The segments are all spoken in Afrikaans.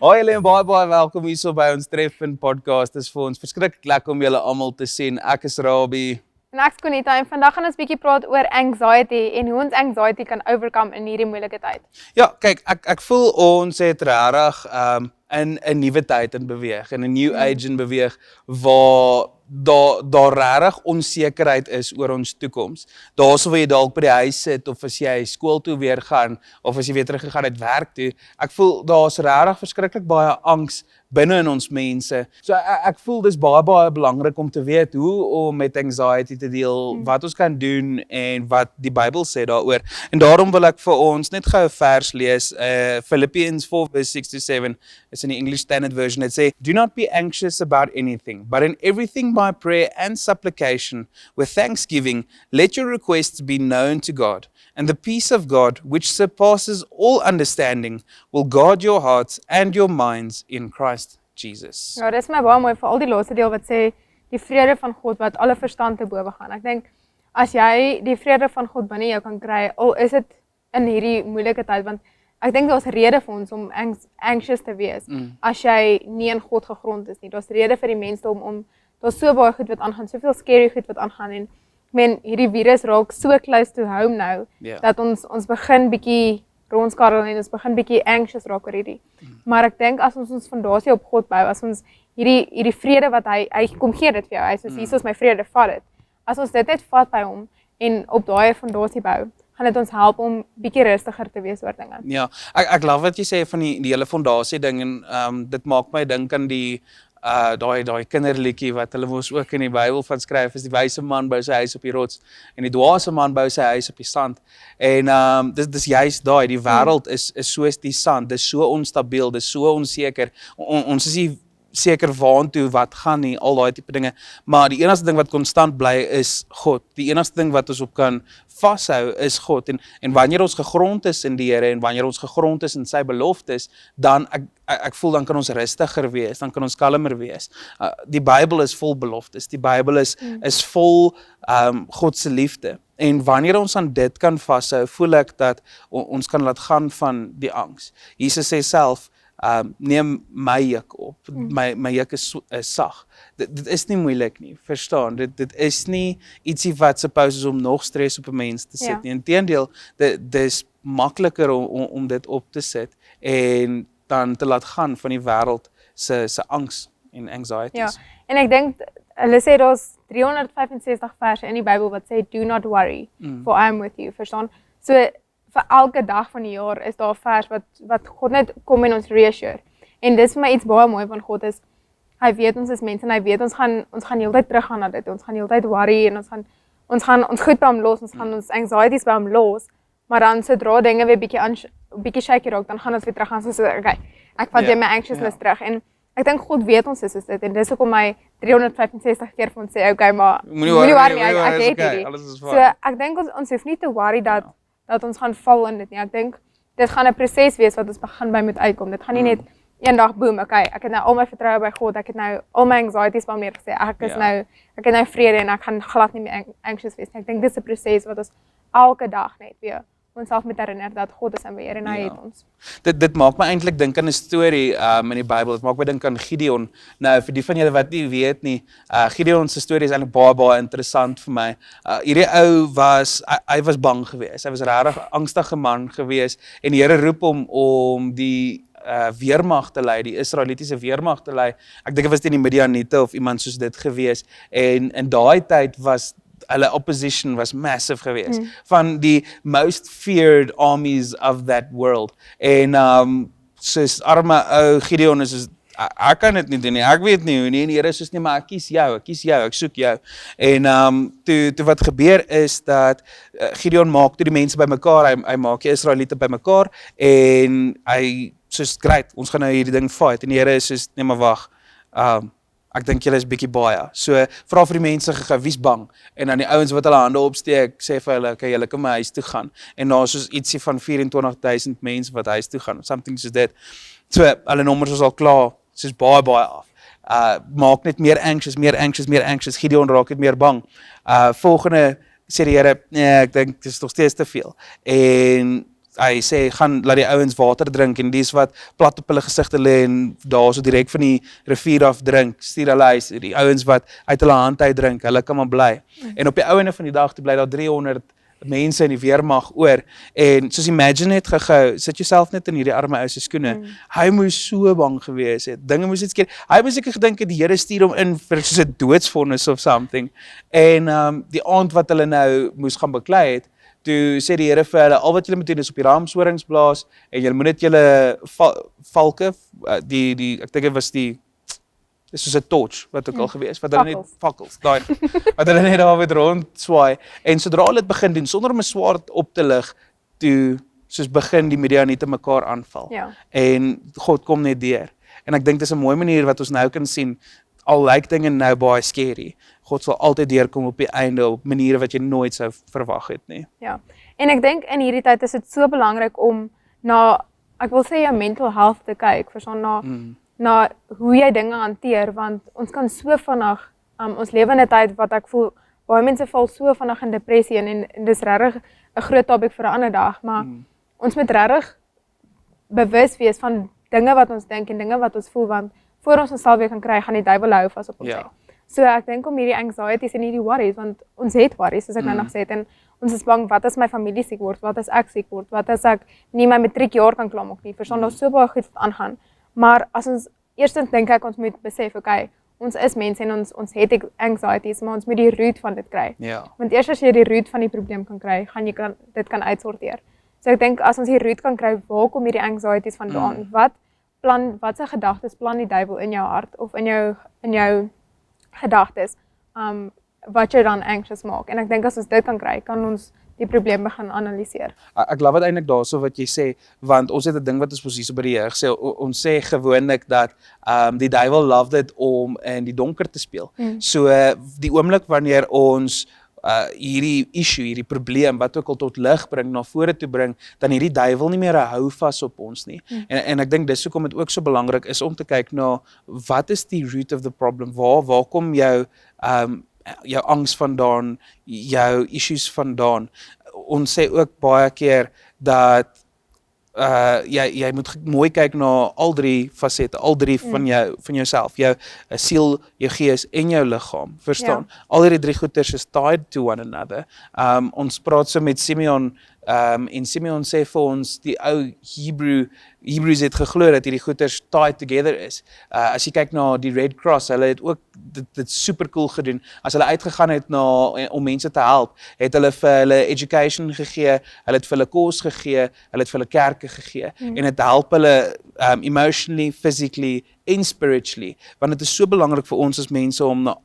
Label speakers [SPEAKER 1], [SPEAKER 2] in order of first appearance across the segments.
[SPEAKER 1] Hoi julle en baie welkom hier so by ons Trefpunt podcast. Dit is vir ons verskriklik lekker om julle almal te sien. Ek is Rabie.
[SPEAKER 2] En ek is Conita en vandag gaan ons bietjie praat oor anxiety en hoe ons anxiety kan overcome in hierdie moeilike tyd.
[SPEAKER 1] Ja, kyk, ek voel ons het regtig in 'n nuwe tyd in beweeg, in 'n new age in beweeg waar daar regtig onsekerheid is oor ons toekoms. Daarso waar jy dalk by die huis sit of as jy skool toe weer gaan of as jy weer teruggegaan het werk toe, ek voel daar's regtig verskriklik baie angs binne in ons mense. So ek voel dis baie belangrik om te weet hoe om met anxiety te deel, wat ons kan doen en wat die Bybel sê daaroor. En daarom wil ek vir ons net gou 'n vers lees, Philippians 4:6-7, is in die English Standard Version. It says, "Do not be anxious about anything, but in everything by prayer and supplication, with thanksgiving, let your requests be known to God. And the peace of God, which surpasses all understanding, will guard your hearts and your minds in Christ Jesus."
[SPEAKER 2] Ja, dis my baie mooi vir al die laaste deel wat sê die vrede van God wat alle verstand te bowe gaan. Ek dink as jy die vrede van God binne jou kan kry, al is dit in hierdie moeilike tyd, want ek dink daar's rede vir ons om anxious te wees as jy nie in God gegrond is nie. Daar's rede vir die mensdom om daar's so baie goed wat aangaan, soveel scary goed wat aangaan en hierdie virus raak so close to home nou, dat ons begin bietjie rondskarrel en ons begin bietjie anxious raak oor hierdie. Maar ek dink as ons fondasie op God bou, as ons hierdie vrede wat hy kom gee dit vir jou, hy sê, hier is my vrede, vat dit. As ons dit net vat by hom en op daai fondasie bou, gaan dit ons help om bietjie rustiger te wees oor dinge.
[SPEAKER 1] Ja, ek love wat jy sê van die hele fondasie ding en dit maak my dink aan die daai kinderliedjie wat hulle mos ook in die Bybel van skryf, is die wyse man bou sy huis op die rots en die dwaase man bou sy huis op die sand. En dis juist daai, die wêreld is soos die sand, dis so onstabiel, dis so onseker. Ons is nie seker waantoe wat gaan nie, al daai tipe dinge, maar die enigste ding wat konstant bly is God. Die enigste ding wat ons op kan vashou is God, en wanneer ons gegrond is in die Here en wanneer ons gegrond is in sy beloftes, dan ek voel dan kan ons rustiger wees, dan kan ons kalmer wees. Die Bybel is vol beloftes, die Bybel is vol God se liefde. En wanneer ons aan dit kan vashou, voel ek dat ons kan laat gaan van die angs. Jesus sê self, neem my juk op, my juk is sag. Dit is nie moeilik nie, verstaan, dit is nie ietsie wat suppose is om nog stres op 'n mens te sit nie, inteendeel, dit is makliker om dit op te sit en dan te laat gaan van die wêreld se angs en anxieties.
[SPEAKER 2] Ja, en ek dink, hulle sê daar's 365 verse in die Bybel wat sê, do not worry, for I am with you, verstaan, so vir elke dag van die jaar is daar 'n vers wat God net kom en ons reassure. En dis vir my iets baie mooi van God is, hy weet ons is mense en hy weet ons gaan heeltyd teruggaan na dit. Ons gaan heeltyd worry en ons gaan ons goed by hom los, ons gaan ons anxieties by hom los, maar dan sodra dinge weer bietjie shaky raak, dan gaan ons weer terug gaan soos okay, ek vat weer my anxiousness terug. En ek dink God weet ons is dit en dis hoekom hy 365 keer vir ons sê, okay, maar moenie worry nie, ek het hierdie. So ek dink ons hoef nie te worry dat ons gaan val in dit nie. Ek dink, dit gaan 'n proses wees wat ons begin by moet uitkom. Dit gaan nie net eendag boom, okay, ek het nou al my vertroue by God, ek het nou al my anxieties by hom neergesê, ek het nou vrede en ek gaan glad nie meer anxious wees nie. Ek dink dis 'n proses wat ons elke dag net weer onsself moet herinner dat God is in beheer en hy het ons.
[SPEAKER 1] Dit maak my eintlik dink aan 'n storie in die Bybel. Dit maak my dink aan Gideon. Nou vir die van julle wat nie weet nie, Gideon se storie is eintlik baie interessant vir my. Hierdie ou hy was bang geweest. Hy was 'n regtig angstige man geweest en die Here roep hom om die weermag te lei, die Israelitiese weermag te lei. Ek dink dit was teen die Midianiete of iemand soos dit geweest. En in daai tyd was hulle opposition was massive geweest, van die most feared armies of that world. En soos arme ou Gideon is ek kan dit nie doen nie, ek weet nie hoe nie, en die Here is soos nie, maar ek kies jou, ek soek jou. En toe wat gebeur is dat Gideon maak toe die mense bymekaar, hy maak die Israeliete bymekaar en hy soos great, ons gaan nou hierdie ding fight, en die Here is soos, nee maar wag, ek dink julle is bietjie baie. So vra vir die mense gou wie's bang en dan die ouens wat hulle hande opsteek, sê vir hulle, okay, julle kan my huis toe gaan. En daar is soos ietsie van 24,000 mense wat huis toe gaan, something soos dit. So hulle nommers is al klaar, soos baie af. Maak net meer anxious, Gideon raak net meer bang. Volgende sê die Here, nee, ek dink dit is nog steeds te veel. En hy sê, gaan laat die ouens water drink, en dis wat plat op hulle gesigte lê, en daar so direk van die rivier af drink, stuur hulle huis, die ouens wat uit hulle hand uit drink, hulle kan maar bly. En op die einde van die dag, toe bly daar 300 mense in die weermag oor, en soos imagine net gehou, sit jouself net in hierdie arme ou se skoene, hy moes so bang gewees het, dinge moes net skeer, hy moes seker gedink het, die Here stuur hom in vir soos 'n doodsvonnis of something, en die aand wat hulle nou moes gaan beklei het, toe sê die Here vir hulle, al wat julle moet doen is op die ramshorings blaas, en julle moet net julle valke, ek dink dit was die, dis soos 'n torch, wat ook al gewees, wat hulle net, fakkels, daai, wat hulle net daar met rond swaai, en sodra hulle dit begin doen, sonder om 'n swaard op te lig, toe, soos begin die Midianiete mekaar aanval, en God kom net deur, en ek dink dis 'n mooi manier wat ons nou kan sien, al lyk dinge nou baie scary, God sal altyd deurkom op die einde, op maniere wat jy nooit sou verwag het nie.
[SPEAKER 2] Ja, en ek dink in hierdie tyd is dit so belangrik om ek wil sê jou mental health te kyk, verstaan, na hoe jy dinge hanteer, want ons kan so vinnig, ons lewe in 'n tyd wat ek voel, baie mense val so vinnig in depressie en dis regtig 'n groot topik vir 'n ander dag, maar ons moet regtig bewus wees van dinge wat ons dink en dinge wat ons voel, want voor ons onsself weer kan kry, gaan die duiwel hou vas op ons. So ek dink om hierdie anxieties en hierdie worries, want ons het worries, soos ek nou nog sê het, en ons is bang, wat as my familie siek word, wat as ek siek word, wat as ek nie my matriekjaar kan klaarmaak nie, verstaan, daar so baie goed wat aangaan. Maar as ons, eerstens dink ek, ons moet besef, okay, ons is mense en ons het anxieties, maar ons moet die root van dit kry. Want eers as jy die root van die probleem kan kry, gaan jy dit kan uitsorteer. So ek dink, as ons die root kan kry, waar kom hierdie anxieties vandaan? Wat se gedagtes plan die duiwel in jou hart, of in jou gedagtes, wat jy dan anxious maak? En ek dink, as ons dit kan kry, kan ons die probleem begin analiseer.
[SPEAKER 1] Ek love dit eintlik daarso wat jy sê, want ons het 'n ding wat ons mos hier by die jeug sê, ons sê gewoonlik dat die duiwel love dit om in die donker te speel. So die oomblik wanneer ons hierdie issue, hierdie probleem, wat ook al tot lig bring, na vore toe bring, dan hierdie duiwel nie meer 'n hou vas op ons nie. En ek dink dis hoekom dit ook so belangrik is om te kyk na, wat is die root of the problem? Waar kom jou angs vandaan, jou issues vandaan? Ons sê ook baie keer dat jy moet mooi kyk na al drie fasette, al drie van jouself, jou siel, jou gees en jou liggaam, verstaan? Al hierdie drie goeders is tied to one another. Ons praat so met Simeon, en Simeon sê vir ons, die ou Hebrews het geglo dat hierdie goeders tied together is. As jy kyk na die Red Cross, hulle het ook dit super cool gedoen. As hulle uitgegaan het om mense te help, het hulle vir hulle education gegee, hulle het vir hulle kos gegee, hulle het vir hulle kerke gegee, en het help hulle emotionally, physically en spiritually, want dit is so belangrik vir ons as mense om na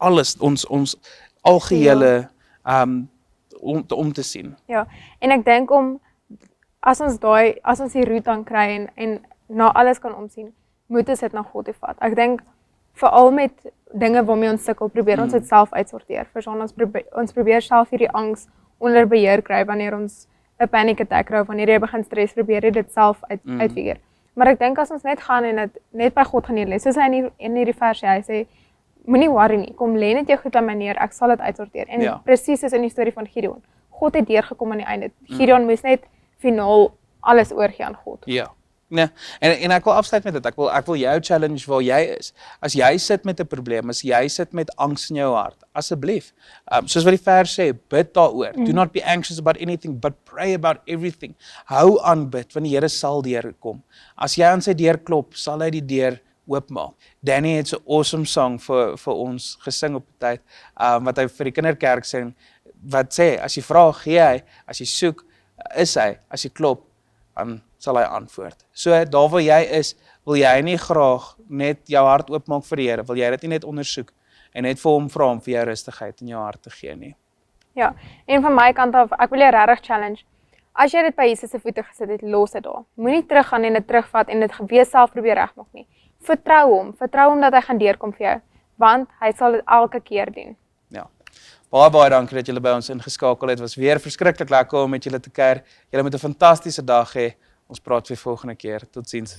[SPEAKER 1] alles, ons algehele om te sien.
[SPEAKER 2] Ja, en ek dink as ons die root dan kry en na alles kan omsien, moet ons dit na God toe vat. Ek dink, veral met dinge waarmee ons sukkel, probeer ons dit self uitsorteer. Verstaan, ons probeer self hierdie angs onder beheer kry, wanneer ons 'n panic attack kry, wanneer jy begin stres, probeer jy dit self uitfigure. Maar ek dink, as ons net gaan en dit net by God gaan neerlê, soos hy in hierdie vers sê, hy sê, moenie worry nie, kom lê net jou goed aan my neer, ek sal dit uitsorteer. En presies soos in die storie van Gideon. God het deurgekom aan die einde. Gideon moes net finaal alles oorgee aan God.
[SPEAKER 1] Ja. Nee, en ek wil afsluit met dit. Ek wil jou challenge waar jy is. As jy sit met 'n probleem, as jy sit met angs in jou hart, asseblief, soos wat die vers sê, bid daaroor. Do not be anxious about anything, but pray about everything. Hou aan bid, want die Here sal deurkom. As jy aan sy deur klop, sal hy die deur oopmaak. Danny het so 'n awesome song vir ons gesing op 'n tyd, wat hy vir die kinderkerk sing, wat sê, as jy vra, gee hy, as jy soek, is hy, as jy klop, dan sal hy antwoord. So daar waar jy is, wil jy nie graag net jou hart oopmaak vir die Here, wil jy dit nie net ondersoek en net vir hom vra om vir jou rustigheid in jou hart te gee nie.
[SPEAKER 2] Ja, en van my kant af, ek wil jou regtig challenge. As jy dit by Jesus se voete gesit het, los dit daar. Moenie teruggaan en dit terugvat en dit weer self probeer regmaak nie. Vertrou hom dat hy gaan deurkom vir jou, want hy sal dit elke keer doen.
[SPEAKER 1] Ja. Baie dankie dat julle by ons ingeskakel het. Was weer verskriklik lekker om met julle te kuier. Julle moet 'n fantastiese dag hê. Ons praat weer volgende keer. Totsiens.